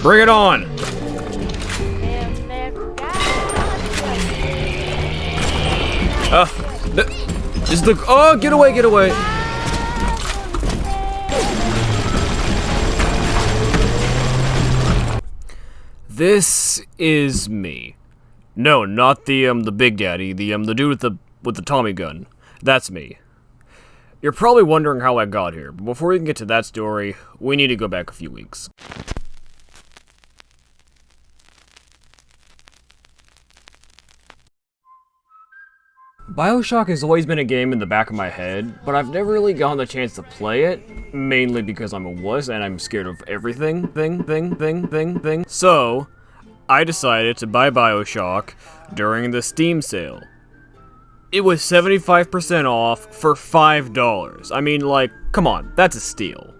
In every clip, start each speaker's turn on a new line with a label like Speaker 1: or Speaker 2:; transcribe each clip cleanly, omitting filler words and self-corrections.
Speaker 1: Bring it on! Just look. Oh, get away, get away! This is me. No, not the Big Daddy, the dude with the Tommy gun. That's me. You're probably wondering how I got here, but before we can get to that story, we need to go back a few weeks. Bioshock has always been a game in the back of my head, but I've never really gotten the chance to play it, mainly because I'm a wuss and I'm scared of everything, So, I decided to buy Bioshock during the Steam sale. It was 75% off for $5. I mean, like, come on, that's a steal.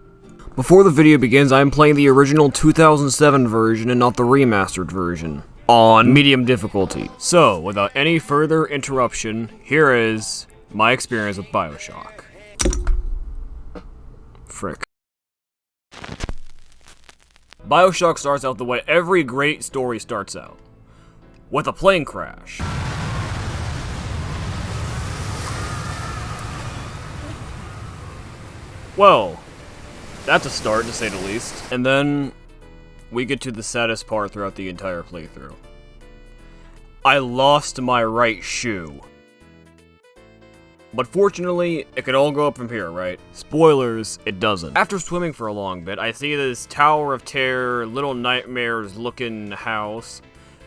Speaker 1: Before the video begins, I'm playing the original 2007 version and not the remastered version, on medium difficulty. So, without any further interruption, here is my experience with Bioshock. Frick. Bioshock starts out the way every great story starts out, with a plane crash. Well, that's a start, to say the least. And then, we get to the saddest part throughout the entire playthrough. I lost my right shoe. But fortunately, it could all go up from here, right? Spoilers, it doesn't. After swimming for a long bit, I see this Tower of Terror, Little Nightmares looking house,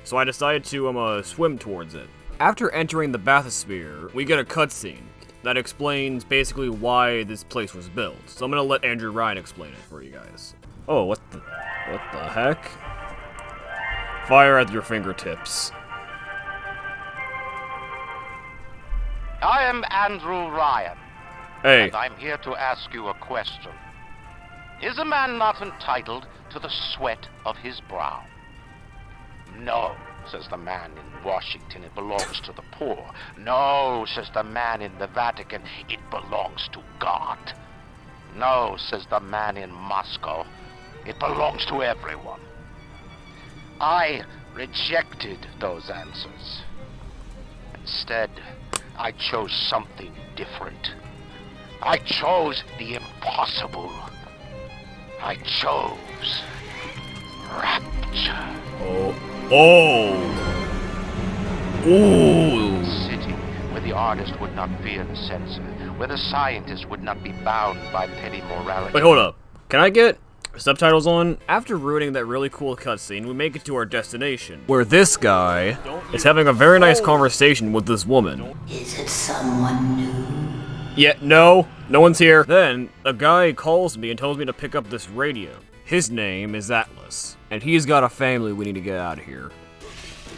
Speaker 1: so I decided to swim towards it. After entering the bathysphere, we get a cutscene that explains basically why this place was built. So I'm gonna let Andrew Ryan explain it for you guys. Oh, what the heck? Fire at your fingertips.
Speaker 2: I am Andrew Ryan.
Speaker 1: Hey.
Speaker 2: And I'm here to ask you a question. Is a man not entitled to the sweat of his brow? No, says the man in Washington, it belongs to the poor. No, says the man in the Vatican, it belongs to God. No, says the man in Moscow, it belongs to everyone. I rejected those answers. Instead, I chose something different. I chose the impossible. I chose rapture.
Speaker 1: Oh. Ooh.
Speaker 2: City where the artist would not fear the censor, where the scientist would not be bound by petty morality.
Speaker 1: Wait, hold up. Can I get subtitles on? After ruining that really cool cutscene, we make it to our destination, where this guy is having a very nice conversation with this woman.
Speaker 3: Is it someone new?
Speaker 1: Yeah, no one's here. Then, a guy calls me and tells me to pick up this radio. His name is Atlas, and he's got a family we need to get out of here.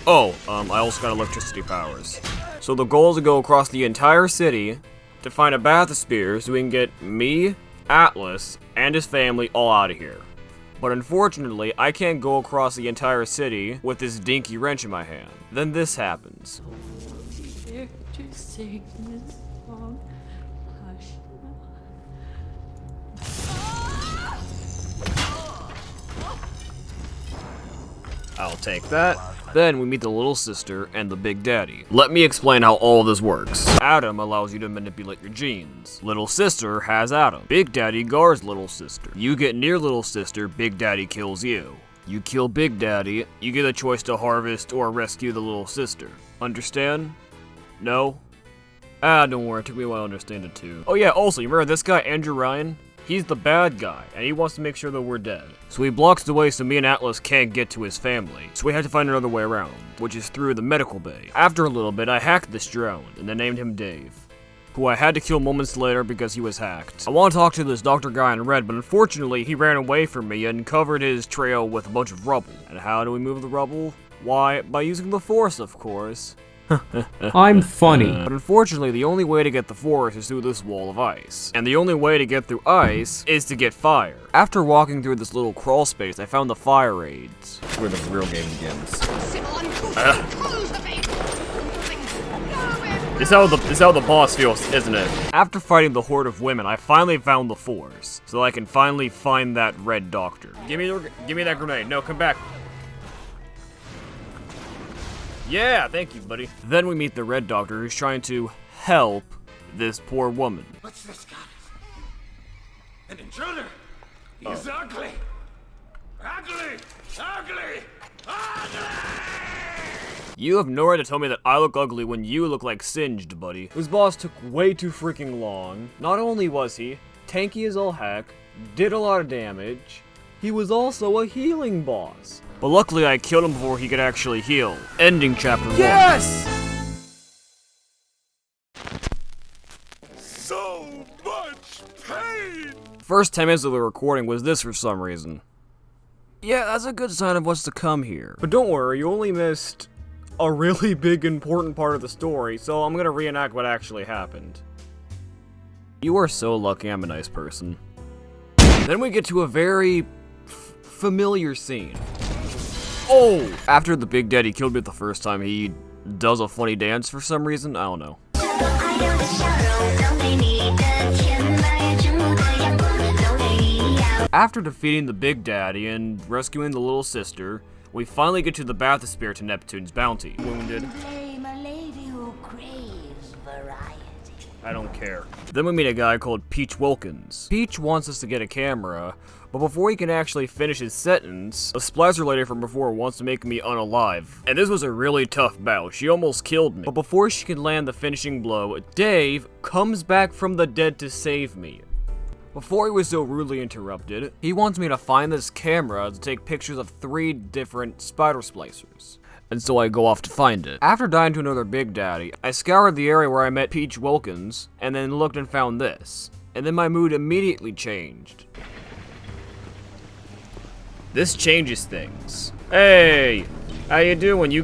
Speaker 1: Oh, I also got electricity powers. So the goal is to go across the entire city to find a bathysphere so we can get me, Atlas, and his family all out of here. But unfortunately, I can't go across the entire city with this dinky wrench in my hand. Then this happens.
Speaker 3: Here to sing this song. Hush.
Speaker 1: I'll take that. Then we meet the little sister and the big daddy. Let me explain how all this works. Adam allows you to manipulate your genes. Little sister has Adam. Big daddy guards little sister. You get near little sister, big daddy kills you. You kill big daddy, you get a choice to harvest or rescue the little sister. Understand? No? Don't worry, it took me a while to understand it too. Oh yeah, also, you remember this guy, Andrew Ryan? He's the bad guy, and he wants to make sure that we're dead. So he blocks the way so me and Atlas can't get to his family. So we have to find another way around, which is through the medical bay. After a little bit, I hacked this drone, and then named him Dave, who I had to kill moments later because he was hacked. I want to talk to this doctor guy in red, but unfortunately, he ran away from me and covered his trail with a bunch of rubble. And how do we move the rubble? Why, by using the Force, of course.
Speaker 4: I'm funny.
Speaker 1: But unfortunately, the only way to get the Force is through this wall of ice. And the only way to get through ice is to get fire. After walking through this little crawl space, I found the fire raids, where the real game begins. This is how the boss feels, isn't it? After fighting the horde of women, I finally found the Force, so I can finally find that red doctor. Give me that grenade. No, come back. Yeah, thank you, buddy. Then we meet the red doctor who's trying to help this poor woman.
Speaker 5: What's this, God? An intruder! He's ugly! Ugly! Ugly! Ugly!
Speaker 1: You have no right to tell me that I look ugly when you look like singed, buddy. This boss took way too freaking long. Not only was he tanky as all heck, did a lot of damage, he was also a healing boss. But luckily I killed him before he could actually heal. Ending chapter 1.
Speaker 5: Yes! So much pain!
Speaker 1: First 10 minutes of the recording was this for some reason. Yeah, that's a good sign of what's to come here. But don't worry, you only missed a really big important part of the story, so I'm gonna reenact what actually happened. You are so lucky I'm a nice person. Then we get to a very familiar scene. Oh! After the Big Daddy killed me the first time, he does a funny dance for some reason. I don't know. After defeating the Big Daddy and rescuing the little sister, we finally get to the bathysphere to Neptune's bounty. Wounded.
Speaker 3: Blame a lady who craves variety.
Speaker 1: I don't care. Then we meet a guy called Peach Wilkins. Peach wants us to get a camera, but before he can actually finish his sentence, a splicer lady from before wants to make me unalive. And this was a really tough battle. She almost killed me. But before she can land the finishing blow, Dave comes back from the dead to save me. Before he was so rudely interrupted, he wants me to find this camera to take pictures of 3 different spider splicers. And so I go off to find it. After dying to another Big Daddy, I scoured the area where I met Peach Wilkins, and then looked and found this. And then my mood immediately changed. This changes things. Hey, how you doing? You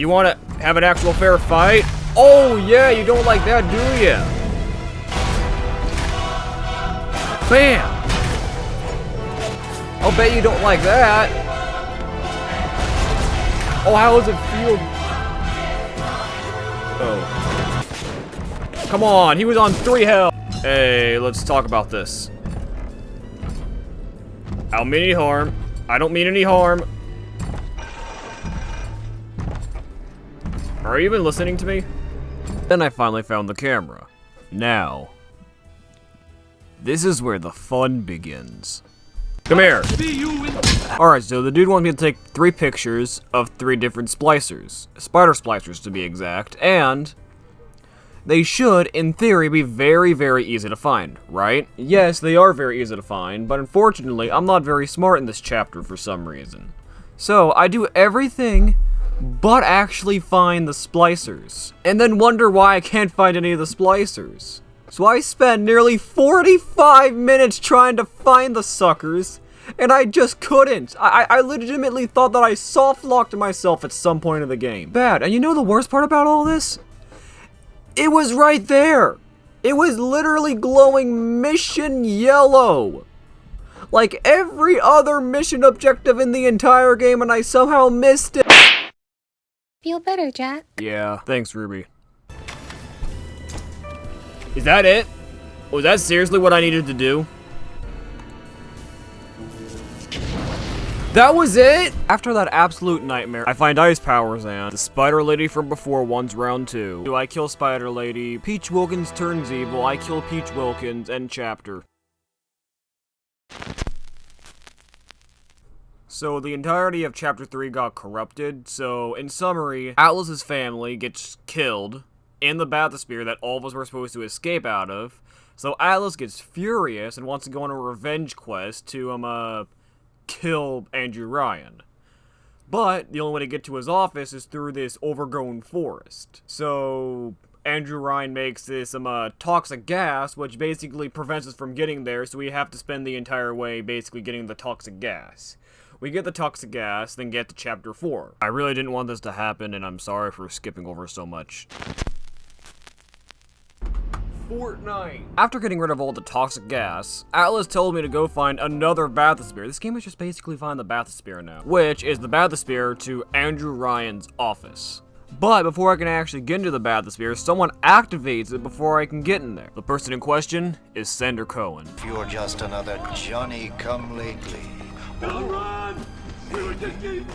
Speaker 1: wanna have an actual fair fight? Oh yeah, you don't like that, do ya? Bam! I'll bet you don't like that. Oh, how does it feel? Oh. Come on, he was on 3 health. Hey, let's talk about this. I don't mean any harm. I don't mean any harm. Are you even listening to me? Then I finally found the camera. Now, this is where the fun begins. Come here. Alright, so the dude wants me to take 3 pictures of 3 different splicers. Spider splicers, to be exact. And they should, in theory, be very, very easy to find, right? Yes, they are very easy to find, but unfortunately, I'm not very smart in this chapter for some reason. So, I do everything but actually find the splicers. And then wonder why I can't find any of the splicers. So I spent nearly 45 minutes trying to find the suckers, and I just couldn't. I legitimately thought that I soft-locked myself at some point in the game. Bad. And you know the worst part about all this? It was right there. It was literally glowing mission yellow. Like every other mission objective in the entire game, and I somehow missed it.
Speaker 6: Feel better, Jack?
Speaker 1: Yeah, thanks, Ruby. Is that it? Was that seriously what I needed to do? That was it? After that absolute nightmare, I find Ice Powers and the Spider Lady from before wants round 2. Do I kill Spider Lady? Peach Wilkins turns evil. I kill Peach Wilkins. End chapter. So the entirety of chapter 3 got corrupted. So in summary, Atlas's family gets killed in the bathysphere that all of us were supposed to escape out of. So Atlas gets furious and wants to go on a revenge quest to, kill Andrew Ryan. But the only way to get to his office is through this overgrown forest. So Andrew Ryan makes this, toxic gas, which basically prevents us from getting there, so we have to spend the entire way basically getting the toxic gas. We get the toxic gas, then get to chapter 4. I really didn't want this to happen, and I'm sorry for skipping over so much. Fortnite. After getting rid of all the toxic gas, Atlas told me to go find another bathysphere. This game is just basically find the bathysphere now, which is the bathysphere to Andrew Ryan's office. But before I can actually get into the bathysphere, someone activates it before I can get in there. The person in question is Sander Cohen.
Speaker 7: You're just another Johnny-come-lately.
Speaker 5: Don't run! We were just getting...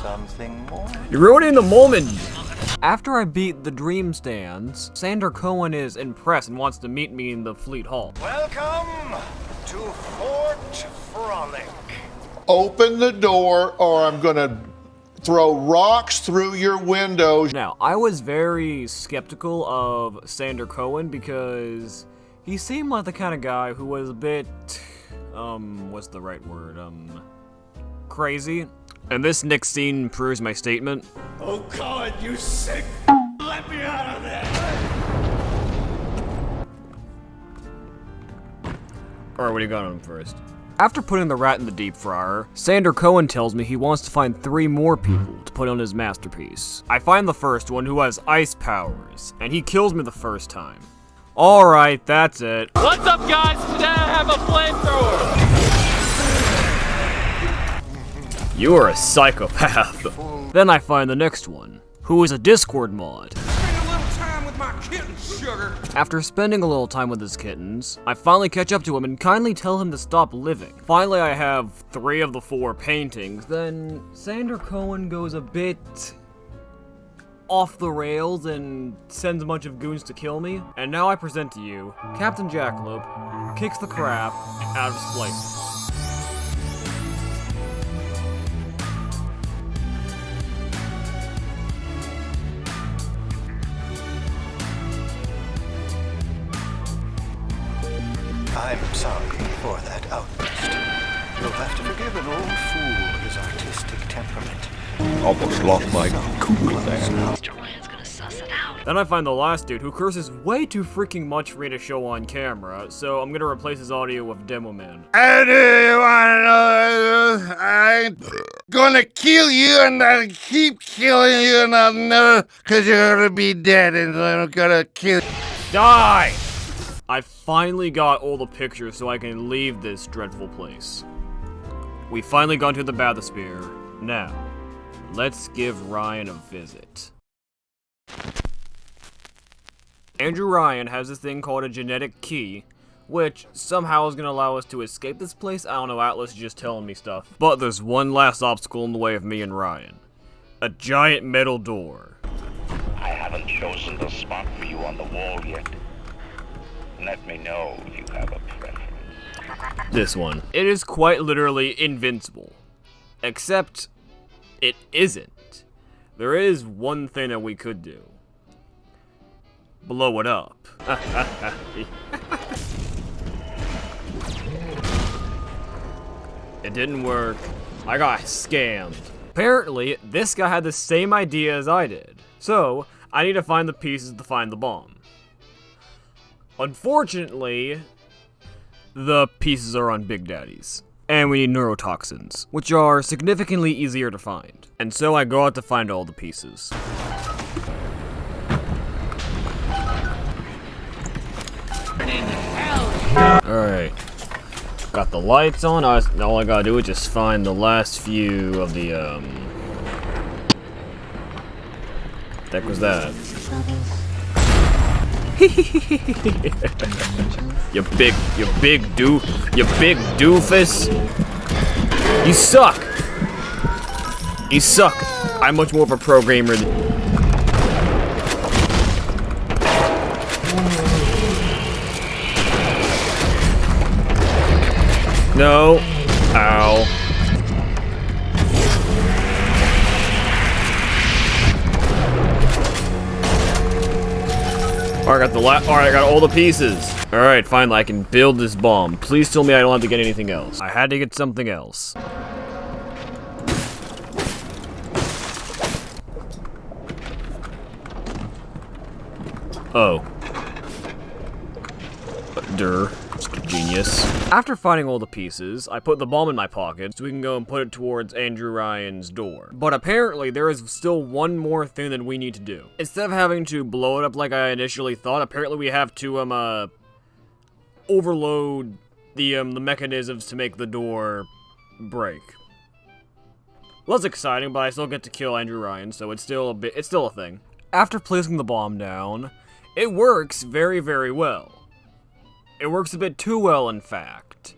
Speaker 7: Something more?
Speaker 1: You're ruining the moment! After I beat the dream stands, Sander Cohen is impressed and wants to meet me in the Fleet Hall.
Speaker 7: Welcome to Fort Frolic.
Speaker 8: Open the door or I'm gonna throw rocks through your windows.
Speaker 1: Now, I was very skeptical of Sander Cohen because he seemed like the kind of guy who was a bit, what's the right word, crazy. And this next scene proves my statement.
Speaker 5: Oh God, you sick! Let me out of there!
Speaker 1: Or what do you got on him first? After putting the rat in the deep fryer, Sander Cohen tells me he wants to find 3 more people to put on his masterpiece. I find the first one who has ice powers, and he kills me the first time. Alright, that's it.
Speaker 9: What's up, guys? Today I have a flamethrower.
Speaker 1: You are a psychopath. Then I find the next one, who is a Discord mod. After spending a little time with his kittens, I finally catch up to him and kindly tell him to stop living. Finally, I have 3 of the 4 paintings, then Sander Cohen goes a bit off the rails and sends a bunch of goons to kill me. And now I present to you, Captain Jackalope kicks the crap out of his place.
Speaker 7: I'm sorry for that outburst. You'll have to forgive an old fool with his artistic temperament.
Speaker 8: Almost lost my cool there.
Speaker 3: Mr. Ryan's gonna suss it out.
Speaker 1: Then I find the last dude who curses way too freaking much for me to show on camera, so I'm gonna replace his audio with Demo Man.
Speaker 10: I do wanna know, I'm gonna kill you and I'll keep killing you and I'll know cause you're gonna be dead and I'm gonna kill you.
Speaker 1: Die! I finally got all the pictures so I can leave this dreadful place. We finally got to the bathysphere. Now, let's give Ryan a visit. Andrew Ryan has this thing called a genetic key, which somehow is going to allow us to escape this place. I don't know, Atlas is just telling me stuff. But there's one last obstacle in the way of me and Ryan. A giant metal door.
Speaker 2: I haven't chosen the spot for you on the wall yet. Let me know if you have a preference.
Speaker 1: This one. It is quite literally invincible. Except, it isn't. There is one thing that we could do. Blow it up. It didn't work. I got scammed. Apparently, this guy had the same idea as I did. So, I need to find the pieces to find the bomb. Unfortunately, the pieces are on Big Daddy's. And we need neurotoxins, which are significantly easier to find. And so I go out to find all the pieces. Alright. Got the lights on. All I gotta do is just find the last few of the, What the heck was that? you big doofus. You suck. You suck. I'm much more of a programmer than... No. Ow. Alright, I got all the pieces. Alright, finally, I can build this bomb. Please tell me I don't have to get anything else. I had to get something else. Oh. Genius. After finding all the pieces, I put the bomb in my pocket so we can go and put it towards Andrew Ryan's door. But apparently, there is still one more thing that we need to do. Instead of having to blow it up like I initially thought, apparently we have to, overload the mechanisms to make the door break. Less exciting, but I still get to kill Andrew Ryan, so it's still a thing. After placing the bomb down, it works very, very well. It works a bit too well, in fact.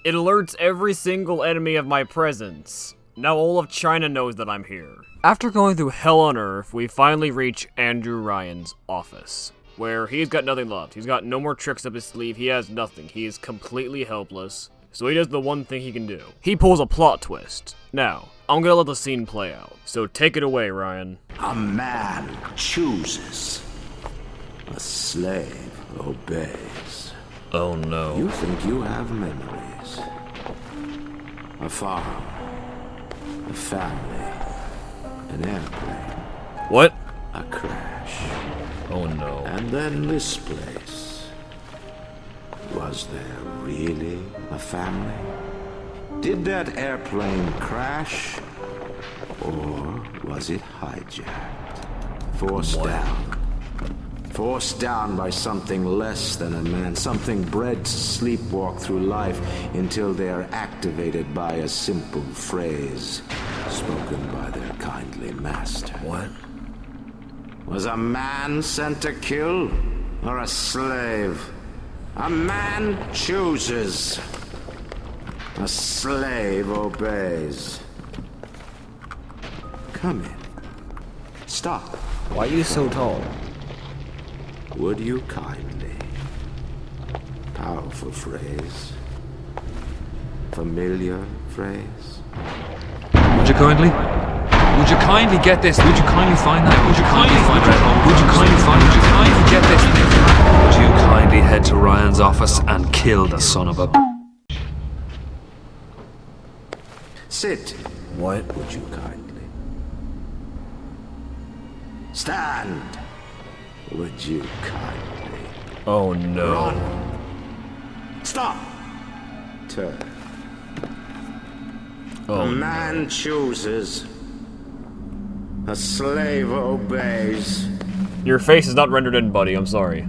Speaker 1: It alerts every single enemy of my presence. Now all of China knows that I'm here. After going through hell on earth, we finally reach Andrew Ryan's office, where he's got nothing left. He's got no more tricks up his sleeve. He has nothing. He is completely helpless. So he does the one thing he can do. He pulls a plot twist. Now, I'm gonna let the scene play out. So take it away, Ryan.
Speaker 11: A man chooses. A slave obeys.
Speaker 1: Oh no.
Speaker 11: You think you have memories. A farm. A family. An airplane.
Speaker 1: What?
Speaker 11: A crash.
Speaker 1: Oh no.
Speaker 11: And then this place. Was there really a family? Did that airplane crash? Or was it hijacked? Forced down. Forced down by something less than a man. Something bred to sleepwalk through life until they are activated by a simple phrase spoken by their kindly master.
Speaker 1: What?
Speaker 11: Was a man sent to kill? Or a slave? A man chooses. A slave obeys. Come in. Stop.
Speaker 1: Why are you so tall?
Speaker 11: Would you kindly? Powerful phrase. Familiar phrase.
Speaker 9: Would you kindly? Would you kindly get this? Would you kindly find that? Would you kindly find that? Would you kindly find? Would you kindly get this? Would you kindly head to Ryan's office and kill the son of a?
Speaker 11: Sit.
Speaker 1: What?
Speaker 11: Would you kindly? Stand. Would you kindly?
Speaker 1: Oh no.
Speaker 11: Run. Stop. Turn.
Speaker 1: Oh,
Speaker 11: a man chooses. A slave obeys.
Speaker 1: Your face is not rendered in, buddy. I'm sorry.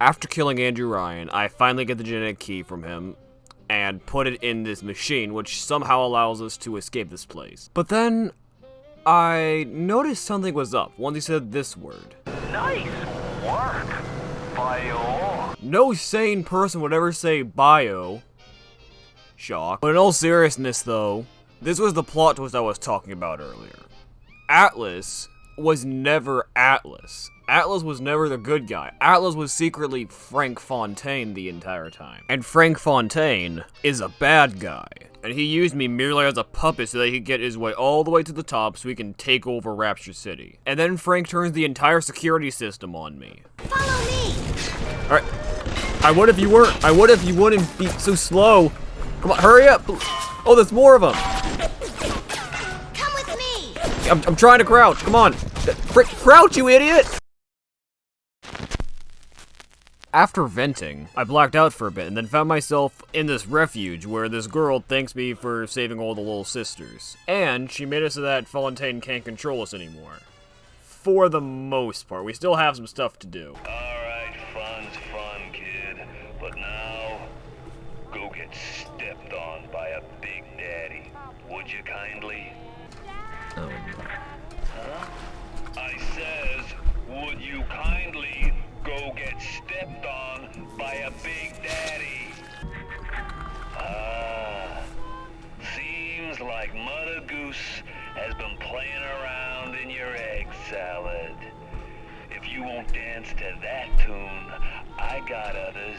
Speaker 1: After killing Andrew Ryan, I finally get the genetic key from him and put it in this machine, which somehow allows us to escape this place. But then I noticed something was up once he said this word.
Speaker 5: Nice work, Bio.
Speaker 1: No sane person would ever say Bioshock. But in all seriousness though, this was the plot twist I was talking about earlier. Atlas was never Atlas. Atlas was never the good guy. Atlas was secretly Frank Fontaine the entire time. And Frank Fontaine is a bad guy. And he used me merely as a puppet so that he could get his way all the way to the top so he can take over Rapture City. And then Frank turns the entire security system on me.
Speaker 3: Follow me!
Speaker 1: Alright. I would if you wouldn't be so slow. Come on, hurry up! Oh, there's more of them!
Speaker 3: Come with me!
Speaker 1: I'm trying to crouch, come on! Crouch, you idiot! After venting, I blacked out for a bit and then found myself in this refuge where this girl thanks me for saving all the little sisters. And she made it so that Fontaine can't control us anymore. For the most part. We still have some stuff to do.
Speaker 5: Alright, fun's fun, kid. But now, go get stepped on by a big daddy. Would you kindly?
Speaker 1: Oh no.
Speaker 5: Huh? I says, would you kindly go get stepped on by a big daddy? Ah, seems like Mother Goose has been playing around in your egg salad. If you won't dance to that tune, I got others.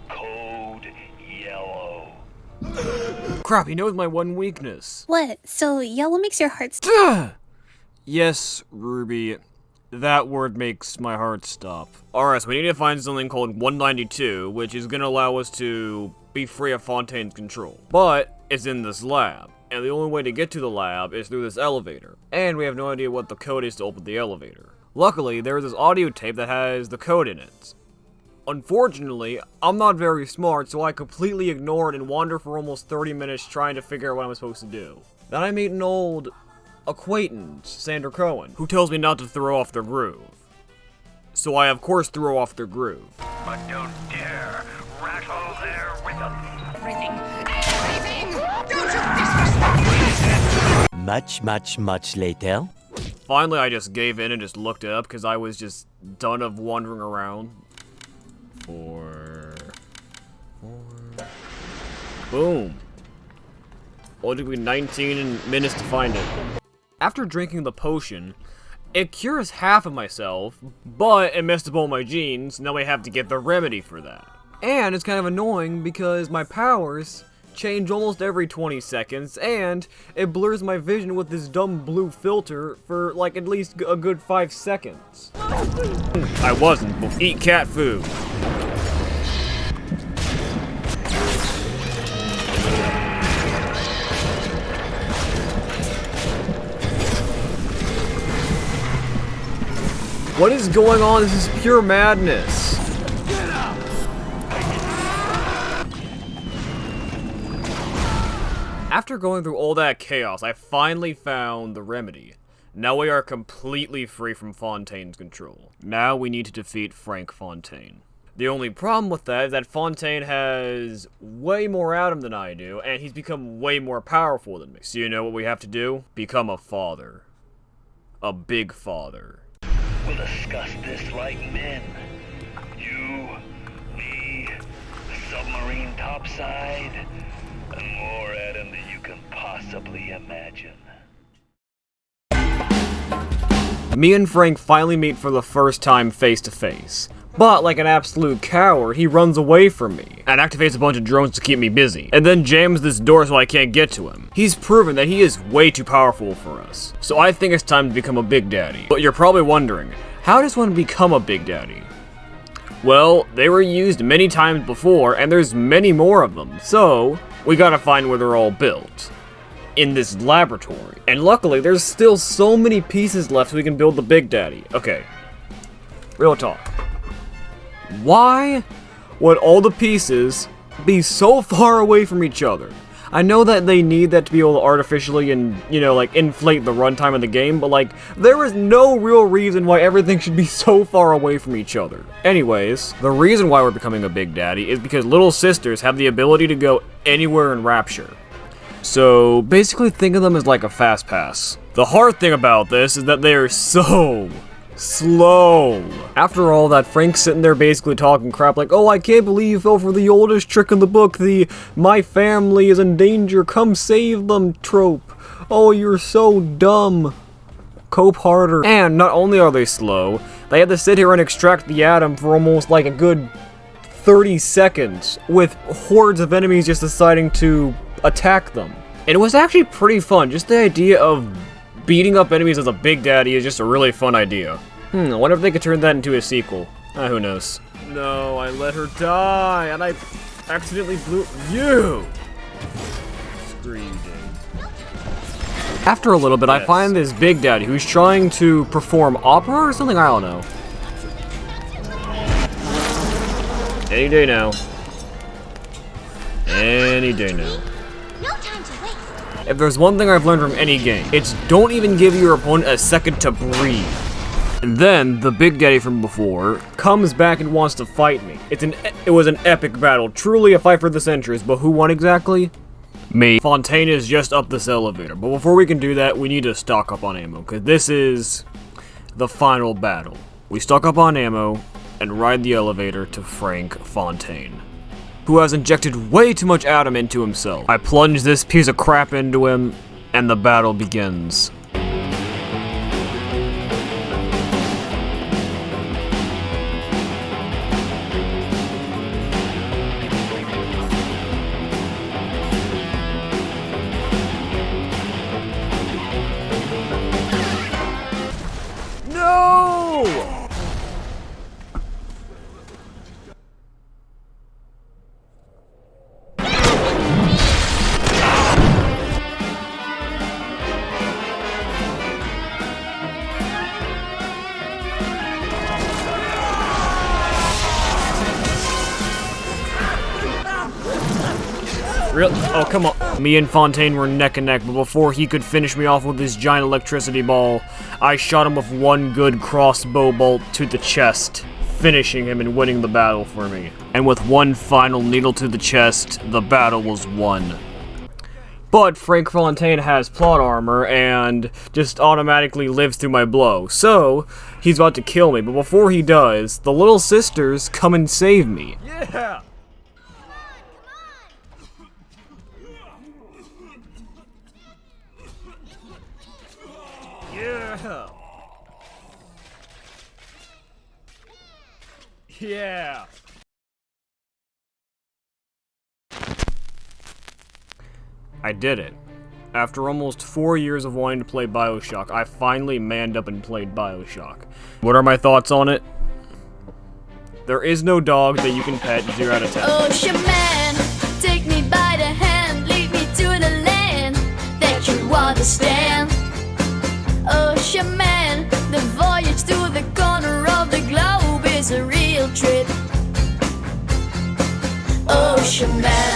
Speaker 5: Code Yellow.
Speaker 1: Crap, he knows my one weakness.
Speaker 6: What? So yellow makes your heart
Speaker 1: Yes, Ruby. That word makes my heart stop. Alright, so we need to find something called 192, which is gonna allow us to be free of Fontaine's control. But it's in this lab, and the only way to get to the lab is through this elevator. And we have no idea what the code is to open the elevator. Luckily, there is this audio tape that has the code in it. Unfortunately, I'm not very smart, so I completely ignore it and wander for almost 30 minutes trying to figure out what I'm supposed to do. Then I meet an old acquaintance, Sandra Cohen, who tells me not to throw off the groove. So I of course threw off their groove.
Speaker 5: But don't dare rattle their rhythm.
Speaker 3: Everything! Don't you disrespect me!
Speaker 12: Much later.
Speaker 1: Finally, I just gave in and just looked it up because I was just done of wandering around. Four. Boom. Well, it took me 19 minutes to find it. After drinking the potion, it cures half of myself, but it messed up all my genes. Now I have to get the remedy for that. And it's kind of annoying because my powers change almost every 20 seconds, and it blurs my vision with this dumb blue filter for like at least a good 5 seconds. I wasn't. Eat cat food. What is going on? This is pure madness. After going through all that chaos, I finally found the remedy. Now we are completely free from Fontaine's control. Now we need to defeat Frank Fontaine. The only problem with that is that Fontaine has way more Adam than I do, and he's become way more powerful than me. So you know what we have to do? Become a father. A big father.
Speaker 5: We'll discuss this like men. You, me, the submarine topside, and more Adam than you can possibly imagine.
Speaker 1: Me and Frank finally meet for the first time face to face. But, like an absolute coward, he runs away from me, and activates a bunch of drones to keep me busy, and then jams this door so I can't get to him. He's proven that he is way too powerful for us, so I think it's time to become a Big Daddy. But you're probably wondering, how does one become a Big Daddy? Well, they were used many times before, and there's many more of them, so we gotta find where they're all built. In this laboratory. And luckily, there's still so many pieces left so we can build the Big Daddy. Okay, real talk. Why would all the pieces be so far away from each other? I know that they need that to be able to artificially and, you know, like, inflate the runtime of the game, but, like, there is no real reason why everything should be so far away from each other. Anyways, the reason why we're becoming a Big Daddy is because little sisters have the ability to go anywhere in Rapture. So, basically think of them as like a fast pass. The hard thing about this is that they are so slow. After all that, Frank's sitting there basically talking crap like, oh, I can't believe you fell for the oldest trick in the book, the my family is in danger, come save them trope. Oh, you're so dumb. Cope harder. And not only are they slow, they have to sit here and extract the atom for almost like a good 30 seconds, with hordes of enemies just deciding to attack them. And it was actually pretty fun. Just the idea of beating up enemies as a Big Daddy is just a really fun idea. I wonder if they could turn that into a sequel. Who knows. No, I let her die, and I accidentally blew you! Screw you, Dave. After a little bit, I find this Big Daddy who's trying to perform opera or something, I don't know. Any day now. Any day now.
Speaker 3: No time to waste.
Speaker 1: If there's one thing I've learned from any game, it's don't even give your opponent a second to breathe. And then, the Big Daddy from before comes back and wants to fight me. It was an epic battle, truly a fight for the centuries, but who won exactly? Me. Fontaine is just up this elevator, but before we can do that, we need to stock up on ammo, because this is the final battle. We stock up on ammo and ride the elevator to Frank Fontaine, who has injected way too much Adam into himself. I plunge this piece of crap into him, and the battle begins. No! Really? Oh, come on. Me and Fontaine were neck and neck, but before he could finish me off with his giant electricity ball, I shot him with one good crossbow bolt to the chest, finishing him and winning the battle for me. And with one final needle to the chest, the battle was won. But Frank Fontaine has plot armor and just automatically lives through my blow. So, he's about to kill me, but before he does, the little sisters come and save me. Yeah! Yeah! Yeah! I did it. After almost 4 years of wanting to play Bioshock, I finally manned up and played Bioshock. What are my thoughts on it? There is no dog that you can pet, 0 out of 10.
Speaker 12: Oh, shaman, take me by the hand, lead me to the land that you understand. Oh, shaman, the voyage to the corner of the globe is a real trip. Oh, shaman.